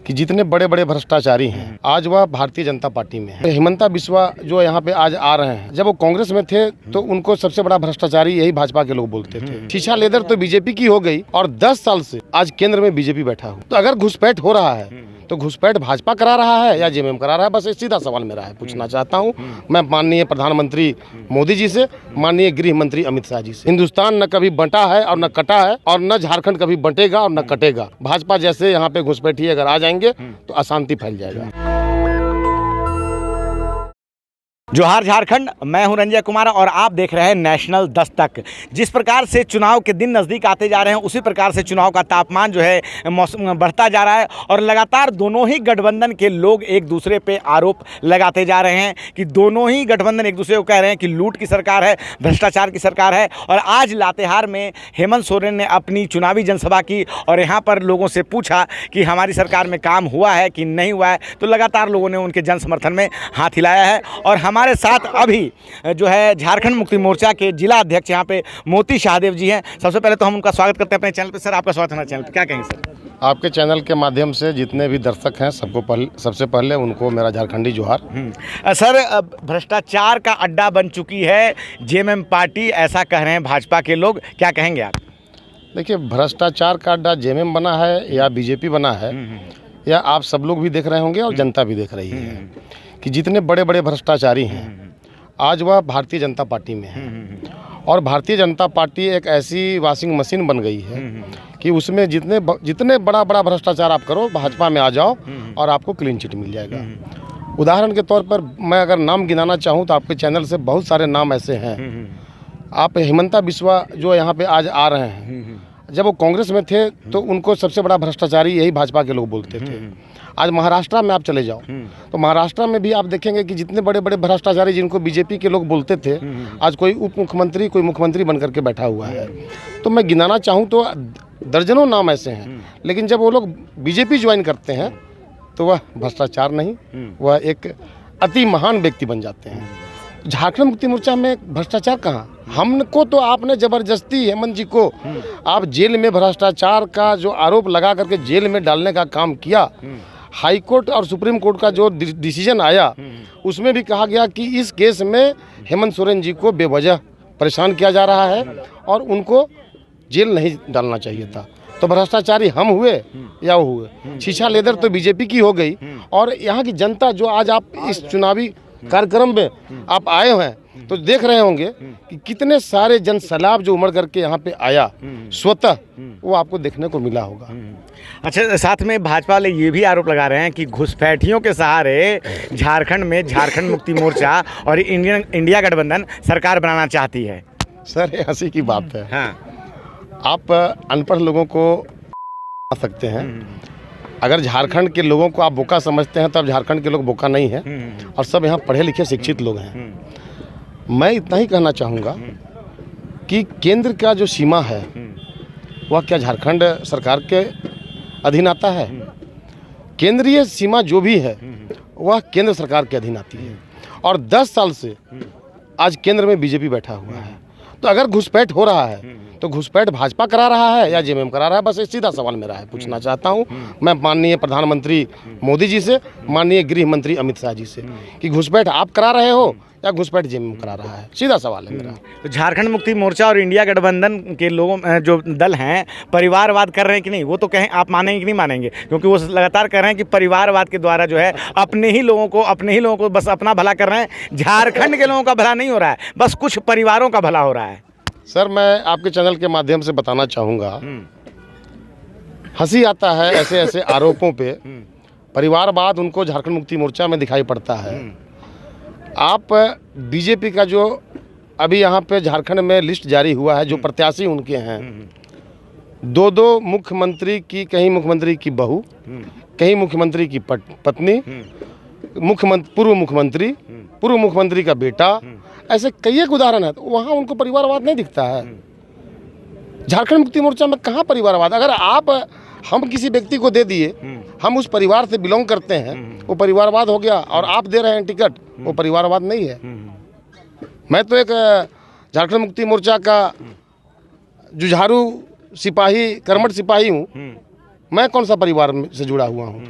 कि जितने बड़े बड़े भ्रष्टाचारी हैं आज वह भारतीय जनता पार्टी में है। हिमंता बिस्वा जो यहाँ पे आज आ रहे हैं, जब वो कांग्रेस में थे तो उनको सबसे बड़ा भ्रष्टाचारी यही भाजपा के लोग बोलते थे। शीशा लेदर तो बीजेपी की हो गई और 10 साल से आज केंद्र में बीजेपी बैठा हो। तो अगर घुसपैठ हो रहा है तो घुसपैठ भाजपा करा रहा है या जेएमएम करा रहा है? बस ये सीधा सवाल मेरा है, पूछना चाहता हूँ मैं माननीय प्रधानमंत्री मोदी जी से, माननीय गृह मंत्री अमित शाह जी से। हिंदुस्तान न कभी बंटा है और न कटा है और न झारखंड कभी बंटेगा और न कटेगा। भाजपा जैसे यहाँ पे घुसपैठी अगर आ जाएंगे तो अशांति फैल जाएगा। जोहार झारखंड, मैं हूं रंजय कुमार और आप देख रहे हैं नेशनल दस्तक। जिस प्रकार से चुनाव के दिन नज़दीक आते जा रहे हैं उसी प्रकार से चुनाव का तापमान जो है मौसम बढ़ता जा रहा है और लगातार दोनों ही गठबंधन के लोग एक दूसरे पे आरोप लगाते जा रहे हैं कि दोनों ही गठबंधन एक दूसरे को कह रहे हैं कि लूट की सरकार है, भ्रष्टाचार की सरकार है। और आज लातेहार में हेमंत सोरेन ने अपनी चुनावी जनसभा की और यहाँ पर लोगों से पूछा कि हमारी सरकार में काम हुआ है कि नहीं हुआ है। तो लगातार लोगों ने उनके जन समर्थन में हाथ हिलाया है। और हमारे साथ अभी जो है झारखंड मुक्ति मोर्चा के जिला अध्यक्ष यहाँ पे मोती शाहदेव जी हैं। सबसे पहले तो हम उनका स्वागत करते हैं अपने चैनल पे। सर, आपका स्वागत है हमारे चैनल पे। क्या कहेंगे सर? आपके चैनल के माध्यम से जितने भी दर्शक हैं सबको सबसे पहले उनको मेरा झारखंडी जोहार। सर, भ्रष्टाचार का अड्डा बन चुकी है जेएमएम पार्टी, ऐसा कह रहे हैं भाजपा के लोग, क्या कहेंगे आप? देखिए, भ्रष्टाचार का अड्डा जेएमएम बना है या बीजेपी बना है या आप सब लोग भी देख रहे होंगे और जनता भी देख रही है कि जितने बड़े बड़े भ्रष्टाचारी हैं आज वह भारतीय जनता पार्टी में है। और भारतीय जनता पार्टी एक ऐसी वॉशिंग मशीन बन गई है कि उसमें जितने बड़ा बड़ा भ्रष्टाचार आप करो, भाजपा में आ जाओ और आपको क्लीन चिट मिल जाएगा। उदाहरण के तौर पर मैं अगर नाम गिनाना चाहूँ तो आपके चैनल से बहुत सारे नाम ऐसे हैं। आप हिमंता बिस्वा जो यहाँ पे आज आ रहे हैं, जब वो कांग्रेस में थे तो उनको सबसे बड़ा भ्रष्टाचारी यही भाजपा के लोग बोलते थे। आज महाराष्ट्र में आप चले जाओ तो महाराष्ट्र में भी आप देखेंगे कि जितने बड़े बड़े भ्रष्टाचारी जिनको बीजेपी के लोग बोलते थे आज कोई उप मुख्यमंत्री, कोई मुख्यमंत्री बन करके बैठा हुआ है। तो मैं गिनाना चाहूँ तो दर्जनों नाम ऐसे हैं, लेकिन जब वो लोग बीजेपी ज्वाइन करते हैं तो वह भ्रष्टाचार नहीं, वह एक अति महान व्यक्ति बन जाते हैं। झारखंड मुक्ति मोर्चा में भ्रष्टाचार कहाँ? हमको तो आपने जबरदस्ती हेमंत जी को आप जेल में भ्रष्टाचार का जो आरोप लगा करके जेल में डालने का काम किया। हाई कोर्ट और सुप्रीम कोर्ट का जो डिसीजन आया उसमें भी कहा गया कि इस केस में हेमंत सोरेन जी को बेवजह परेशान किया जा रहा है और उनको जेल नहीं डालना चाहिए था। तो भ्रष्टाचारी हम हुए या वो हुए? शीशा लेदर तो बीजेपी की हो गई और यहाँ की जनता जो आज आप इस चुनावी कार्यक्रम में आप आए हैं तो देख रहे होंगे कि कितने सारे जन सैलाब जो उमड़ करके यहाँ पे आया स्वतः, वो आपको देखने को मिला होगा। अच्छा, साथ में भाजपा वाले ये भी आरोप लगा रहे हैं कि घुसपैठियों के सहारे झारखंड में झारखंड मुक्ति मोर्चा और इंडिया गठबंधन सरकार बनाना चाहती है। सर, ये हंसी की बात है। हाँ। आप अनपढ़ लोगों को आ सकते हैं, अगर झारखंड के लोगों को आप बोका समझते हैं तब झारखंड के लोग बोका नहीं हैं और सब यहाँ पढ़े लिखे शिक्षित लोग हैं। मैं इतना ही कहना चाहूँगा कि केंद्र का जो सीमा है वह क्या झारखंड सरकार के अधीन आता है? केंद्रीय सीमा जो भी है वह केंद्र सरकार के अधीन आती है और 10 साल से आज केंद्र में बीजेपी बैठा हुआ है। तो अगर घुसपैठ हो रहा है तो घुसपैठ भाजपा करा रहा है या जेएमएम करा रहा है? बस ये सीधा सवाल मेरा है, पूछना चाहता हूँ मैं माननीय प्रधानमंत्री मोदी जी से, माननीय गृह मंत्री अमित शाह जी से कि घुसपैठ आप करा रहे हो या घुसपैठ जेएमएम करा रहा है? सीधा सवाल है मेरा। तो झारखंड मुक्ति मोर्चा और इंडिया गठबंधन के लोगों जो दल हैं परिवारवाद कर रहे हैं कि नहीं? वो तो कहें, आप मानेंगे कि नहीं मानेंगे? क्योंकि वो लगातार कह रहे हैं कि परिवारवाद के द्वारा जो है अपने ही लोगों को बस अपना भला कर रहे हैं। झारखंड के लोगों का भला नहीं हो रहा है, बस कुछ परिवारों का भला हो रहा है। सर, मैं आपके चैनल के माध्यम से बताना चाहूँगा, हंसी आता है ऐसे ऐसे आरोपों पे। परिवारवाद उनको झारखंड मुक्ति मोर्चा में दिखाई पड़ता है। आप बीजेपी का जो अभी यहाँ पे झारखंड में लिस्ट जारी हुआ है, जो प्रत्याशी उनके हैं, 2 मुख्यमंत्री की, कहीं मुख्यमंत्री की बहू, कहीं मुख्यमंत्री की पत्नी, पूर्व मुख्यमंत्री का बेटा, ऐसे कई एक उदाहरण है। तो वहाँ उनको परिवारवाद नहीं दिखता है। झारखंड मुक्ति मोर्चा में कहाँ परिवारवाद? अगर हम किसी व्यक्ति को दे दिए, हम उस परिवार से बिलोंग करते हैं, वो परिवारवाद हो गया। और आप दे रहे हैं टिकट, वो परिवारवाद नहीं है। मैं तो एक झारखंड मुक्ति मोर्चा का जुझारू सिपाही, कर्मठ सिपाही हूँ। मैं कौन सा परिवार से जुड़ा हुआ हूँ?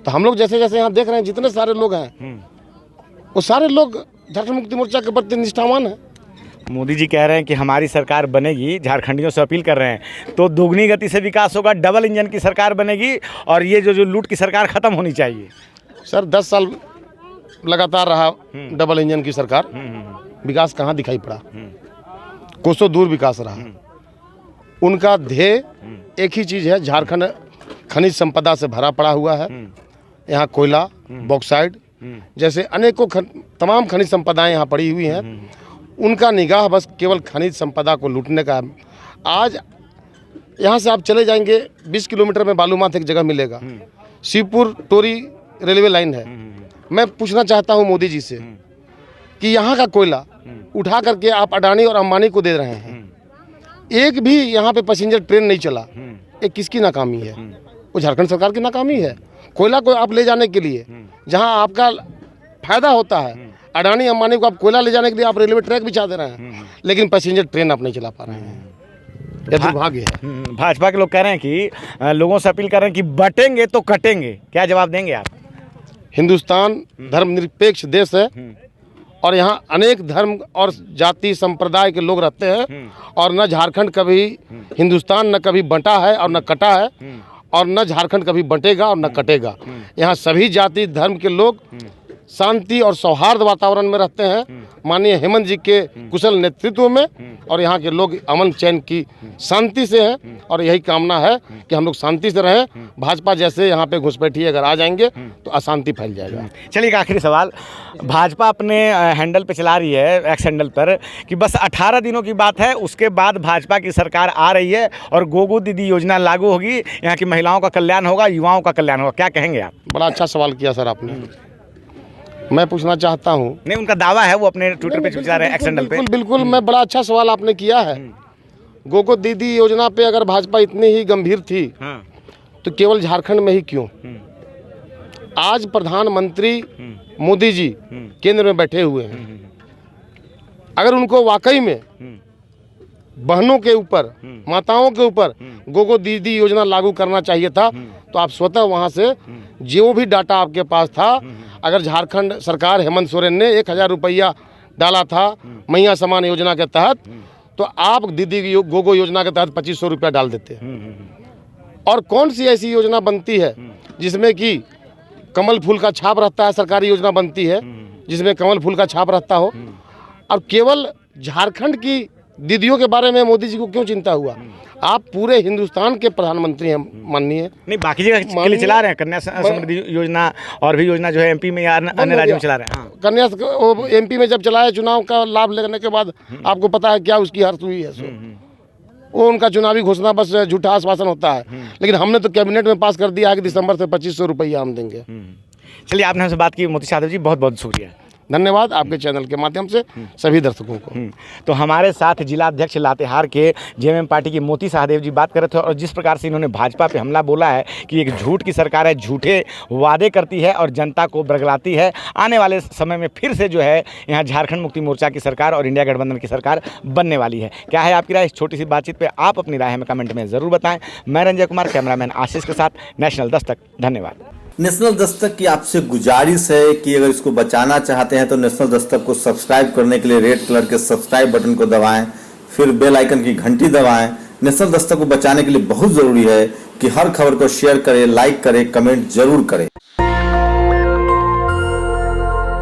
तो हम लोग जैसे जैसे यहाँ देख रहे हैं जितने सारे लोग हैं वो सारे लोग झारखंड मुक्ति मोर्चा के प्रति निष्ठावान हैं। मोदी जी कह रहे हैं कि हमारी सरकार बनेगी, झारखंडियों से अपील कर रहे हैं, तो दोगुनी गति से विकास होगा, डबल इंजन की सरकार बनेगी और ये जो लूट की सरकार खत्म होनी चाहिए। सर 10 साल लगातार रहा डबल इंजन की सरकार, विकास कहाँ दिखाई पड़ा? कोसों दूर विकास रहा। उनका ध्येय एक ही चीज़ है, झारखंड खनिज संपदा से भरा पड़ा हुआ है। यहाँ कोयला, बॉक्साइड जैसे अनेकों तमाम खनिज संपदाएं यहाँ पड़ी हुई हैं। उनका निगाह बस केवल खनिज संपदा को लूटने का है। आज यहाँ से आप चले जाएंगे 20 किलोमीटर में बालूमाथ एक जगह मिलेगा, शिवपुर टोरी रेलवे लाइन है। मैं पूछना चाहता हूँ मोदी जी से कि यहाँ का कोयला उठा करके आप अडानी और अंबानी को दे रहे हैं, एक भी यहाँ पे पैसेंजर ट्रेन नहीं चला, ये किसकी नाकामी है? वो झारखंड सरकार की नाकामी है। कोयला को आप ले जाने के लिए जहाँ आपका फायदा होता है, अडानी अंबानी को आप कोयला ले जाने के लिए आप रेलवे ट्रैक बिछा दे रहे हैं, लेकिन पैसेंजर ट्रेन आप नहीं चला पा रहे हैं। यह दुर्भाग्य है। भाजपा के लोग कह रहे हैं कि लोगों से अपील कर रहे हैं कि बटेंगे तो कटेंगे, क्या जवाब देंगे आप? हिंदुस्तान धर्मनिरपेक्ष देश है और यहाँ अनेक धर्म और जाति संप्रदाय के लोग रहते हैं और न झारखंड कभी हिंदुस्तान न कभी बंटा है और न कटा है और न झारखंड कभी बंटेगा और न कटेगा। यहाँ सभी जाति धर्म के लोग शांति और सौहार्द वातावरण में रहते हैं माननीय हेमंत जी के कुशल नेतृत्व में, और यहाँ के लोग अमन चैन की शांति से हैं और यही कामना है कि हम लोग शांति से रहें। भाजपा जैसे यहाँ पे घुसपैठी अगर आ जाएंगे तो अशांति फैल जाएगा। चलिए एक आखिरी सवाल, भाजपा अपने हैंडल पे चला रही है, एक्स हैंडल पर, कि बस 18 दिनों की बात है, उसके बाद भाजपा की सरकार आ रही है और गोगो दीदी योजना लागू होगी, यहाँ की महिलाओं का कल्याण होगा, युवाओं का कल्याण होगा, क्या कहेंगे आप? बड़ा अच्छा सवाल किया सर आपने। मैं पूछना चाहता हूँ, नहीं उनका दावा है, वो अपने ट्विटर पे चला रहे हैं, एक्स हैंडल पे। बिल्कुल मैं बड़ा अच्छा सवाल आपने किया है। गोगो दीदी योजना पे अगर भाजपा इतनी ही गंभीर थी तो केवल झारखंड में ही क्यों? आज प्रधानमंत्री मोदी जी केंद्र में बैठे हुए हैं, अगर उनको वाकई में बहनों के ऊपर, माताओं के ऊपर गोगो दीदी योजना लागू करना चाहिए था तो आप स्वतः वहां से जो भी डाटा आपके पास था, अगर झारखंड सरकार हेमंत सोरेन ने 1000 रुपया डाला था मैया समान योजना के तहत, तो आप दीदी गोगो योजना के तहत 2500 रुपया डाल देते। और कौन सी ऐसी योजना बनती है जिसमें कि कमल फूल का छाप रहता है? सरकारी योजना बनती है जिसमें कमल फूल का छाप रहता हो, और केवल झारखंड की दीदियों के बारे में मोदी जी को क्यों चिंता हुआ? आप पूरे हिंदुस्तान के प्रधानमंत्री हैं माननीय। नहीं बाकी जगह के लिए चला रहे हैं, कन्या समृद्धि योजना और भी योजना जो है एमपी में या अन्य राज्यों में चला रहे हैं। कन्या एमपी में जब चलाया, चुनाव का लाभ लेने के बाद आपको पता है क्या उसकी हर्ष हुई है? वो उनका चुनावी घोषणा बस झूठा आश्वासन होता है, लेकिन हमने तो कैबिनेट में पास कर दिया है कि दिसंबर से 2500 रुपया हम देंगे। चलिए आपने हमसे बात की मोती साहब जी, बहुत बहुत शुक्रिया, धन्यवाद आपके चैनल के माध्यम से सभी दर्शकों को। तो हमारे साथ जिला अध्यक्ष लातेहार के जेएमएम पार्टी के मोती सहदेव जी बात कर रहे थे, और जिस प्रकार से इन्होंने भाजपा पे हमला बोला है कि एक झूठ की सरकार है, झूठे वादे करती है और जनता को बरगलाती है, आने वाले समय में फिर से जो है यहाँ झारखंड मुक्ति मोर्चा की सरकार और इंडिया गठबंधन की सरकार बनने वाली है। क्या है आपकी राय? इस छोटी सी बातचीत पर आप अपनी राय हमें कमेंट में ज़रूर बताएं। मैं रंजय कुमार, कैमरामैन आशीष के साथ, नेशनल दस्तक। धन्यवाद। नेशनल दस्तक की आपसे गुजारिश है कि अगर इसको बचाना चाहते हैं तो नेशनल दस्तक को सब्सक्राइब करने के लिए रेड कलर के सब्सक्राइब बटन को दबाएं, फिर बेल आइकन की घंटी दबाएं। नेशनल दस्तक को बचाने के लिए बहुत ज़रूरी है कि हर खबर को शेयर करें, लाइक करें, कमेंट जरूर करें।